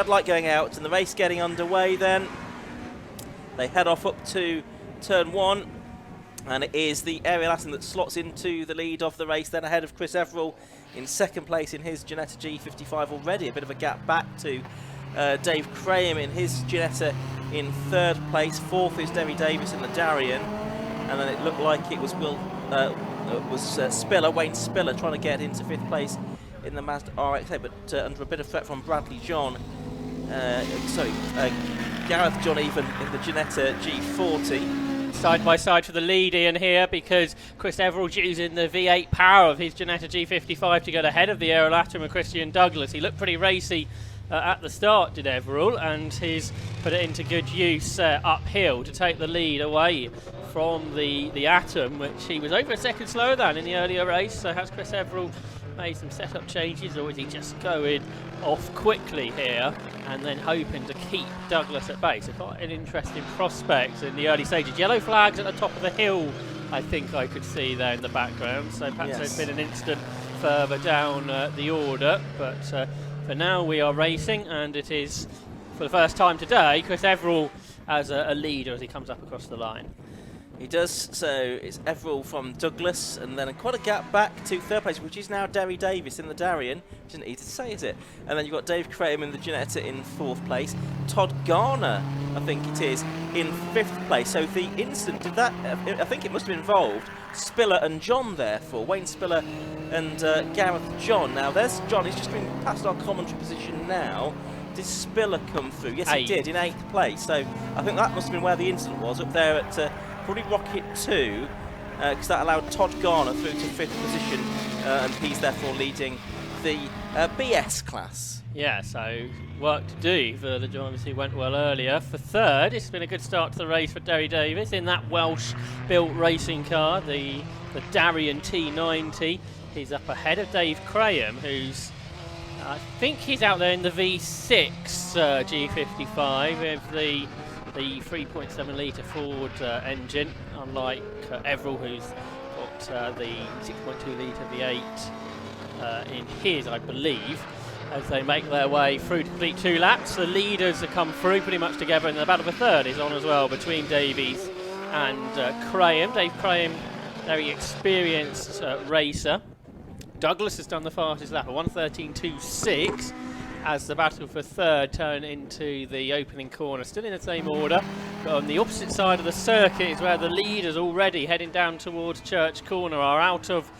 red light going out and the race getting underway then. They head off up to turn 1, and it is the Ariel Atom that slots into the lead of the race, then ahead of Chris Everill in second place in his Ginetta G55 already. A bit of a gap back to Dave Graham in his Ginetta in third place. Fourth is Derry Davis in the Darien, and then it looked like it was Spiller, Wayne Spiller, trying to get into fifth place in the Mazda RX-8, but under a bit of threat from Bradley John. Gareth John even in the Ginetta G40. Side by side for the lead, Ian, here, because Chris Everill's using the V8 power of his Ginetta G55 to get ahead of the Ariel Atom and Christian Douglas. He looked pretty racy at the start, did Everill, and he's put it into good use uphill to take the lead away from the Atom, which he was over a second slower than in the earlier race. So has Chris Everill made some setup changes, or is he just going off quickly here and then hoping to keep Douglas at bay? So quite an interesting prospect in the early stages. Yellow flags at the top of the hill, I think I could see there in the background, so perhaps there's been an incident further down the order, but for now we are racing, and it is for the first time today Chris Everill as a leader as he comes up across the line. He does, so it's Everill from Douglas, and then quite a gap back to third place, which is now Derry Davis in the Darien, which isn't easy to say, is it? And then you've got Dave Graham in the Ginetta in fourth place. Todd Garner, I think it is, in fifth place. So the incident, did that, I think it must have involved Spiller and John, therefore, Wayne Spiller and Gareth John. Now there's John, he's just been past our commentary position now. Did Spiller come through? Yes, he did, in eighth place. So I think that must have been where the incident was, up there at probably Rocket 2, because that allowed Todd Garner through to fifth position, and he's therefore leading the BS class. Yeah, so work to do for the drivers who went well earlier. For third, it's been a good start to the race for Derry Davis in that Welsh-built racing car, the Darien T90. He's up ahead of Dave Graham, who's I think he's out there in the V6 G55 with the 3.7 litre Ford engine, unlike Everill, who's got the 6.2 litre V8 in his, I believe, as they make their way through to complete 2 laps. The leaders have come through pretty much together, and the battle for third is on as well between Davies and Graham. Dave Graham, very experienced racer. Douglas has done the fastest lap, a 1:13.26, as the battle for third turn into the opening corner. Still in the same order, but on the opposite side of the circuit is where the leaders already heading down towards Church Corner are out of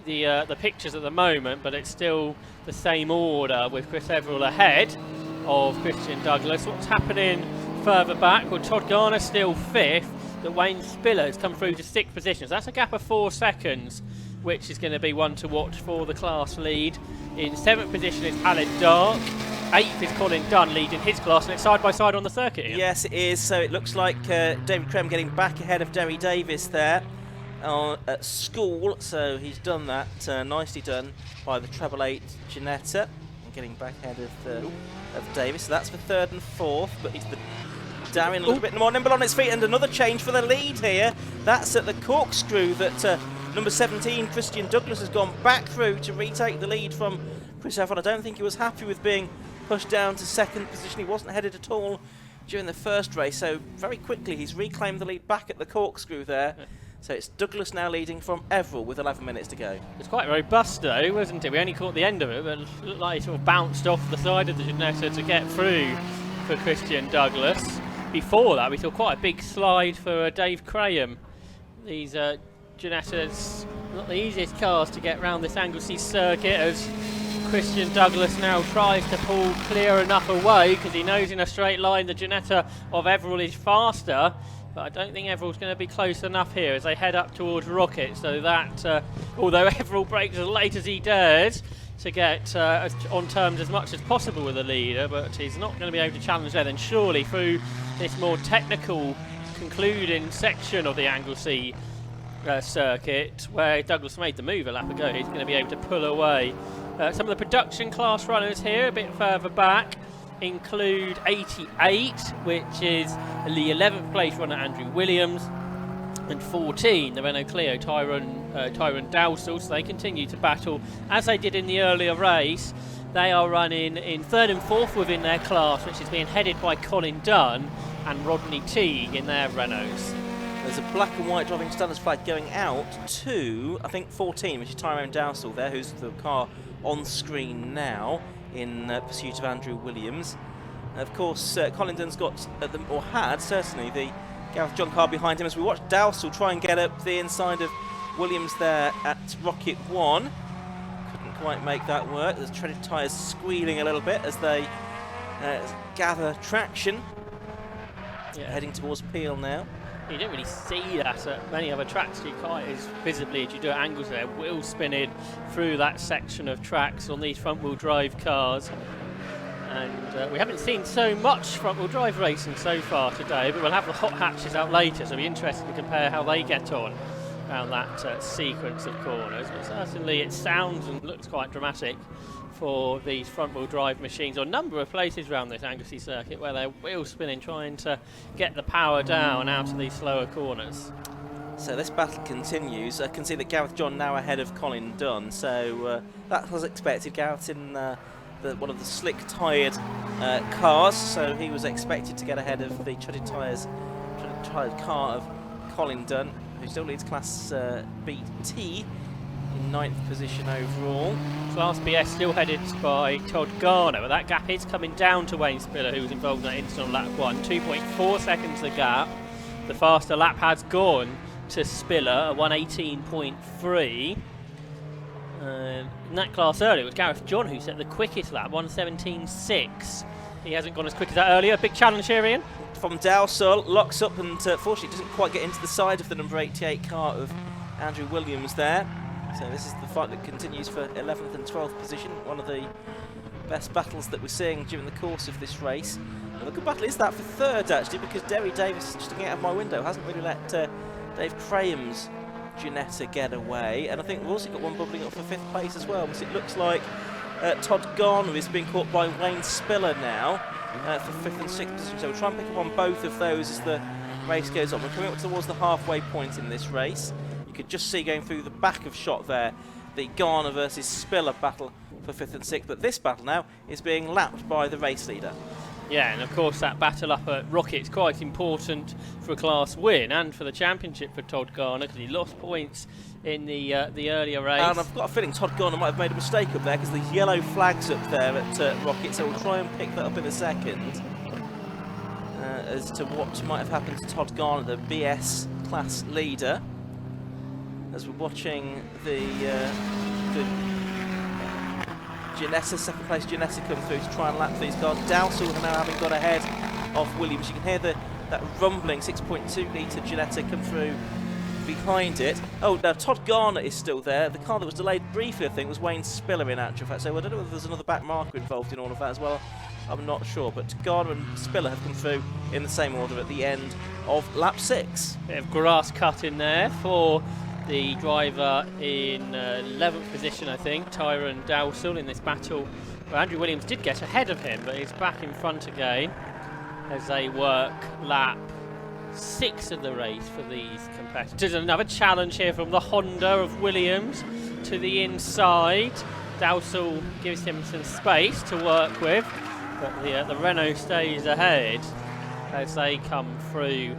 the pictures at the moment, but it's still the same order with Chris Everill ahead of Christian Douglas. What's happening further back? Well, Todd Garner still fifth, but Wayne Spiller has come through to sixth position. So that's a gap of 4 seconds, which is going to be one to watch for the class lead. In seventh position is Alan Dark. Eighth is Colin Dunn leading his class, and it's side by side on the circuit. Ian. Yes, it is. So it looks like David Graham getting back ahead of Derry Davis there at school. So he's done that. Nicely done by the treble 8 Ginetta, getting back ahead of Davis. So that's for third and fourth, but it's the Darien a little bit more nimble on its feet, and another change for the lead here. That's at the corkscrew that number 17, Christian Douglas, has gone back through to retake the lead from Chris Everill. I don't think he was happy with being pushed down to second position. He wasn't headed at all during the first race, so very quickly he's reclaimed the lead back at the corkscrew there. Yeah. So it's Douglas now leading from Everill with 11 minutes to go. It's quite robust though, wasn't it? We only caught the end of it, but it looked like it sort of bounced off the side of the Ginetta to get through for Christian Douglas. Before that, we saw quite a big slide for Dave Graham. These Ginettas, not the easiest cars to get around this Anglesey circuit, as Christian Douglas now tries to pull clear enough away, because he knows in a straight line the Ginetta of Everill is faster, but I don't think Everill's going to be close enough here as they head up towards Rocket, so that although Everill brakes as late as he dares to get on terms as much as possible with the leader, but he's not going to be able to challenge there. Then surely through this more technical concluding section of the Anglesey circuit, where Douglas made the move a lap ago, he's going to be able to pull away. Some of the production class runners here a bit further back include 88, which is the 11th place runner Andrew Williams, and 14, the Renault Clio Tyrone Dowsall. So they continue to battle as they did in the earlier race They are running in 3rd and 4th within their class, which is being headed by Colin Dunn and Rodney Teague in their Renaults. There's a black and white driving standards flag going out to, I think, 14, which is Tyrone Dowsall there, who's the car on screen now in pursuit of Andrew Williams. Of course, Colin Dunn's got, or had certainly, the Gareth John car behind him as we watch Dowsall try and get up the inside of Williams there at Rocket 1. Couldn't quite make that work. There's treaded tyres squealing a little bit as they gather traction. Yeah. Heading towards Peel now. You don't really see that at many other tracks. You quite as visibly as you do at Anglesey. There, wheel spinning through that section of tracks on these front-wheel drive cars. And we haven't seen so much front-wheel drive racing so far today, but we'll have the hot hatches out later, so it'll be interesting to compare how they get on around that sequence of corners. But certainly it sounds and looks quite dramatic for these front-wheel drive machines, or a number of places around this Anglesey circuit where they're wheel spinning, trying to get the power down out of these slower corners. So this battle continues. I can see that Gareth John now ahead of Colin Dunn, so that was expected. Gareth's in one of the slick-tyred cars, so he was expected to get ahead of the treaded tyred car of Colin Dunn, who still leads Class BT in 9th position overall. Class BS still headed by Todd Garner, but that gap is coming down to Wayne Spiller, who was involved in that incident on lap 1. 2.4 seconds the gap. The faster lap has gone to Spiller at 118.3. In that class earlier, it was Gareth John who set the quickest lap, 117.6. He hasn't gone as quick as that earlier. Big challenge here, Ian. From Dowsall, locks up and fortunately doesn't quite get into the side of the number 88 car of Andrew Williams there. So this is the fight that continues for 11th and 12th position, one of the best battles that we're seeing during the course of this race. And a good battle is that for 3rd actually, because Derry Davis, just looking out of my window, hasn't really let Dave Craham's Ginetta get away, and I think we've also got one bubbling up for 5th place as well, because it looks like Todd Garner is being caught by Wayne Spiller now for 5th and 6th position. So we'll try and pick up on both of those as the race goes on. We're coming up towards the halfway point in this race. You could just see going through the back of shot there the Garner versus Spiller battle for 5th and 6th, but this battle now is being lapped by the race leader. Yeah, and of course that battle up at Rocket's quite important for a class win and for the championship for Todd Garner, because he lost points in the earlier race. And I've got a feeling Todd Garner might have made a mistake up there, because the yellow flag's up there at Rocket, so we'll try and pick that up in a second as to what might have happened to Todd Garner, the BS class leader, as we're watching the Ginetta, 2nd place Ginetta come through to try and lap these cars. Dowsall now having got ahead of Williams. You can hear that rumbling 6.2 litre Ginetta come through behind it. Oh, now Todd Garner is still there. The car that was delayed briefly, I think, was Wayne Spiller in actual fact. So I don't know whether there's another back marker involved in all of that as well. I'm not sure. But Garner and Spiller have come through in the same order at the end of lap 6. Bit of grass cut in there for the driver in 11th position, I think, Tyrone Dowsall, in this battle. Well, Andrew Williams did get ahead of him, but he's back in front again as they work lap 6 of the race for these competitors. Another challenge here from the Honda of Williams to the inside. Dowsall gives him some space to work with, but the Renault stays ahead as they come through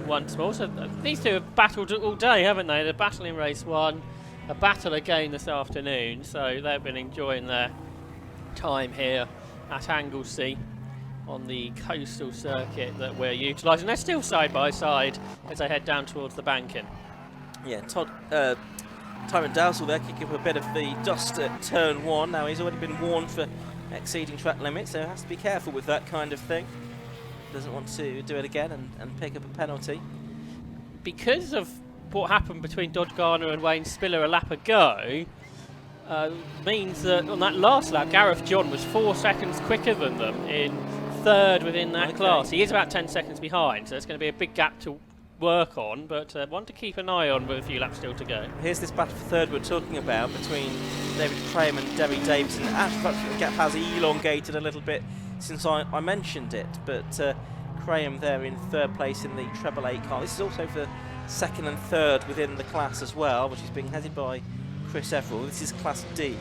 once more. So these two have battled all day, haven't they? They're battling race 1, a battle again this afternoon, so they've been enjoying their time here at Anglesey on the coastal circuit that we're utilising. They're still side by side as they head down towards the banking. Yeah, Tyrone Dowsall there kicking up a bit of the dust at turn 1. Now he's already been warned for exceeding track limits, so he has to be careful with that kind of thing. Doesn't want to do it again and pick up a penalty. Because of what happened between Todd Garner and Wayne Spiller a lap ago, means that on that last lap, Gareth John was 4 seconds quicker than them in 3rd within that class. He is about 10 seconds behind, so it's going to be a big gap to work on, but one to keep an eye on with a few laps still to go. Here's this battle for 3rd we're talking about between David Craham and Derry Davis, and actually the gap has elongated a little bit since I mentioned it, but Craham there in 3rd place in the treble 8 car. This is also for 2nd and 3rd within the class as well, which is being headed by Chris Everall. This is Class D.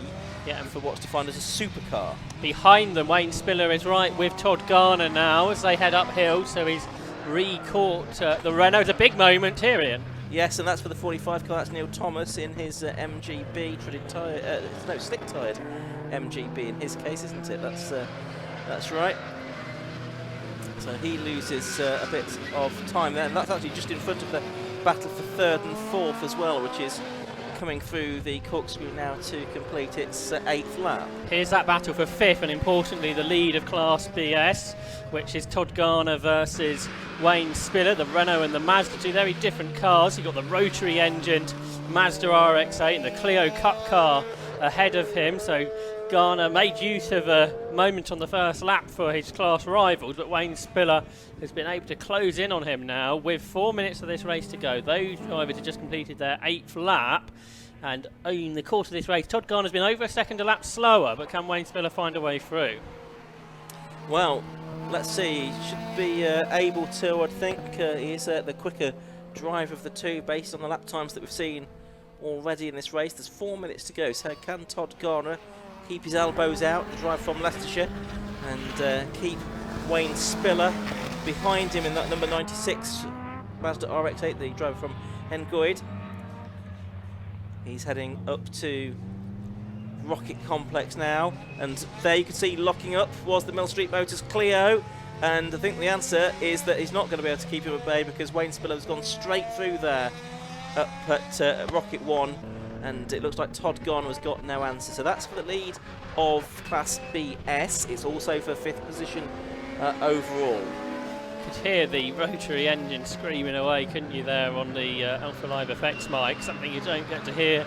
Yeah, for what's defined as a supercar. behind them, Wayne Spiller is right with Todd Garner now as they head uphill, so he's re-caught the Renault. It's a big moment here, Ian. Yes, and that's for the 45 car. That's Neil Thomas in his MGB slick-tired MGB in his case, isn't it? That's right. So he loses a bit of time there, and that's actually just in front of the battle for third and fourth as well, which is coming through the corkscrew now to complete its 8th lap. Here's that battle for fifth, and importantly the lead of Class BS, which is Todd Garner versus Wayne Spiller, the Renault and the Mazda, two very different cars. You've got the rotary engined Mazda RX-8 and the Clio Cup car ahead of him, so Garner made use of a moment on the first lap for his class rivals, but Wayne Spiller has been able to close in on him now with 4 minutes of this race to go. Those drivers have just completed their 8th lap, and in the course of this race, Todd Garner's been over a second a lap slower, but can Wayne Spiller find a way through? Well, let's see. He should be able to, I think. He is the quicker driver of the two based on the lap times that we've seen already in this race. There's 4 minutes to go, so can Todd Garner keep his elbows out, the driver from Leicestershire, and keep Wayne Spiller behind him in that number 96 Mazda RX-8, the driver from Hengoed. He's heading up to Rocket Complex now, and there you can see locking up was the Mill Street Motors Clio, and I think the answer is that he's not going to be able to keep him at bay because Wayne Spiller has gone straight through there up at Rocket 1, and it looks like Todd Garner has got no answer. So that's for the lead of Class BS. It's also for 5th position overall. You could hear the rotary engine screaming away, couldn't you, there on the Alpha Live Effects mic, something you don't get to hear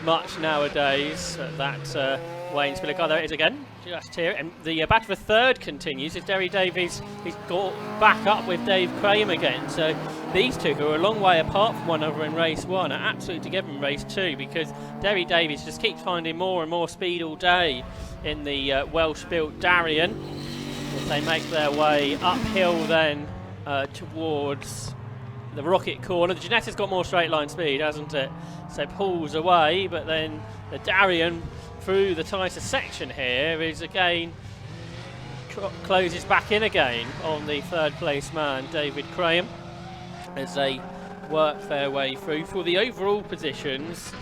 much nowadays. That Wayne Spiller car, there it is again, just here. And the battle for third continues as Derry Davies is got back up with Dave Graham again. So these two, who are a long way apart from one another in race 1, are absolutely together in race 2, because Derry Davies just keeps finding more and more speed all day in the Welsh-built Darien. As they make their way uphill then towards the Rocket corner. The Genetta's got more straight line speed, hasn't it? So pulls away, but then the Darien through the tighter section here is again closes back in again on the third place man David Graham as they work their way through. For the overall positions,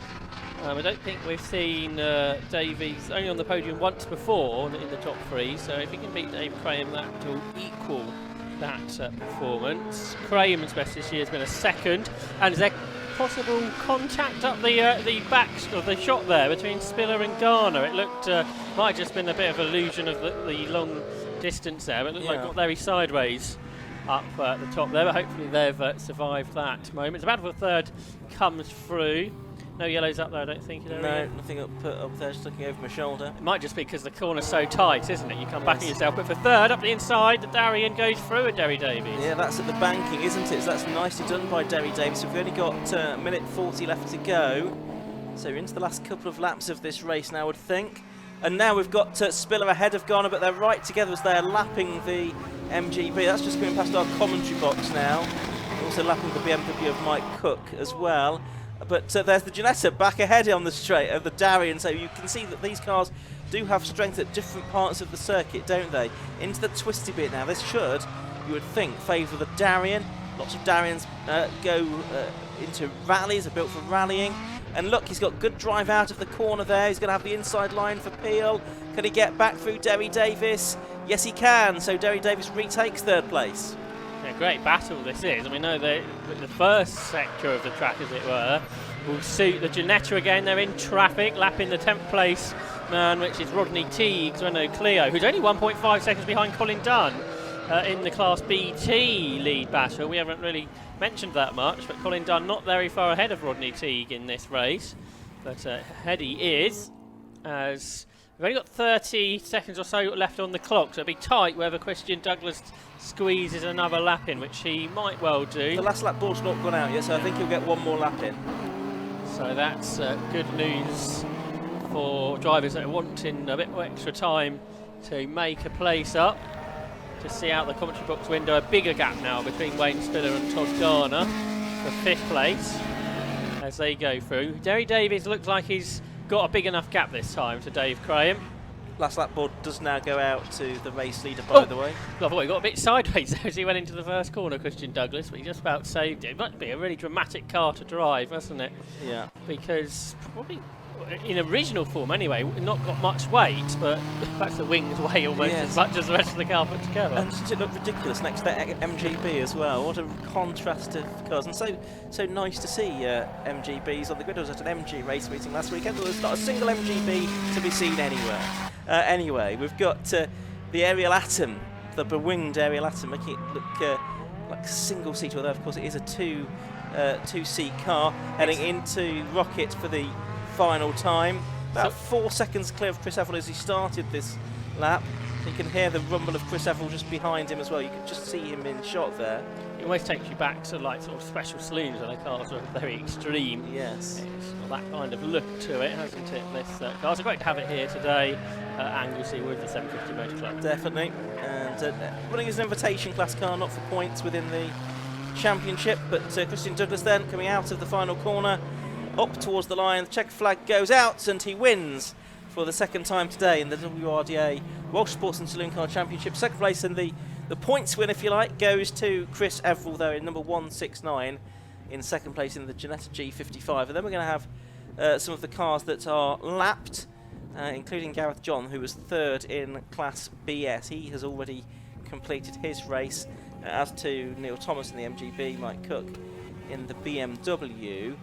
I don't think we've seen Davies only on the podium once before in the top 3, so if he can beat Dave Graham, that will equal that performance. Graham's best this year has been a second, and is there possible contact up the back of the shot there between Spiller and Garner? It looked might have just been a bit of illusion of the long distance there, but it looked like it got very sideways up at the top there, but hopefully they've survived that moment. The battle for third comes through. No yellows up there, I don't think. No, nothing up there, just looking over my shoulder. It might just be because the corner's so tight, isn't it? You come back on yourself. But for third, up the inside, the Darien goes through at Derry Davies. Yeah, that's at the banking, isn't it? So that's nicely done by Derry Davies. So we've only got a minute 40 left to go. So we're into the last couple of laps of this race now, I would think. And now we've got Spiller ahead of Garner, but they're right together as they're lapping the MGB. That's just coming past our commentary box now. Also lapping the BMW of Mike Cook as well. But there's the Ginetta back ahead on the straight of the Darien, so you can see that these cars do have strength at different parts of the circuit, don't they? Into the twisty bit now. This should, you would think, favour the Darien. Lots of Dariens go into rallies, are built for rallying. And look, he's got good drive out of the corner there. He's going to have the inside line for Peel. Can he get back through Derry Davies? Yes, he can. So Derry Davies retakes third place. A great battle this is. We know that the first sector of the track, as it were, will suit the Ginetta again. They're in traffic, lapping the 10th place man, which is Rodney Teague's Renault Clio, who's only 1.5 seconds behind Colin Dunn in the Class BT lead battle. We haven't really mentioned that much, but Colin Dunn not very far ahead of Rodney Teague in this race. But ahead he is, as we've only got 30 seconds or so left on the clock, so it'll be tight whether Christian Douglas squeezes another lap in, which he might well do. The last lap board's not gone out yet, so I think he'll get one more lap in. So that's good news for drivers that are wanting a bit more extra time to make a place up. To see out the commentary box window, a bigger gap now between Wayne Spiller and Todd Garner for 5th place as they go through. Derry Davies looks like he's got a big enough gap this time to Dave Graham. Last lap board does now go out to the race leader, by the way. I thought he got a bit sideways there as he went into the first corner, Christian Douglas, but he just about saved it. It must be a really dramatic car to drive, mustn't it? Yeah. Because probably in original form anyway, not got much weight, but perhaps the wings weigh almost as much as the rest of the car put together. And doesn't it look ridiculous next to that MGB as well? What a contrast of cars, and so nice to see MGBs on the grid. I was at an MG race meeting last weekend, but there's not a single MGB to be seen anywhere. Anyway, we've got the Ariel Atom, the bewinged Ariel Atom, making it look like a single seat, although of course it is a two-seat car, heading into Rocket for the final time. About 4 seconds clear of Chris Everill as he started this lap. You can hear the rumble of Chris Everill just behind him as well. You can just see him in shot there. It always takes you back to like sort of special saloons when the cars are very extreme. Yes. It's got that kind of look to it, hasn't it, this car? So great to have it here today at Anglesey with the 750 Motor Club. Definitely. And running as an invitation class car, not for points within the championship, but Christian Douglas then coming out of the final corner, up towards the line, the checker flag goes out and he wins for the second time today in the WRDA Welsh Sports and Saloon Car Championship. Second place, and the points win, if you like, goes to Chris Everill, though, in number 169, in second place in the Ginetta G55. And then we're going to have some of the cars that are lapped, including Gareth John, who was third in Class BS. He has already completed his race, as to Neil Thomas in the MGB, Mike Cook in the BMW.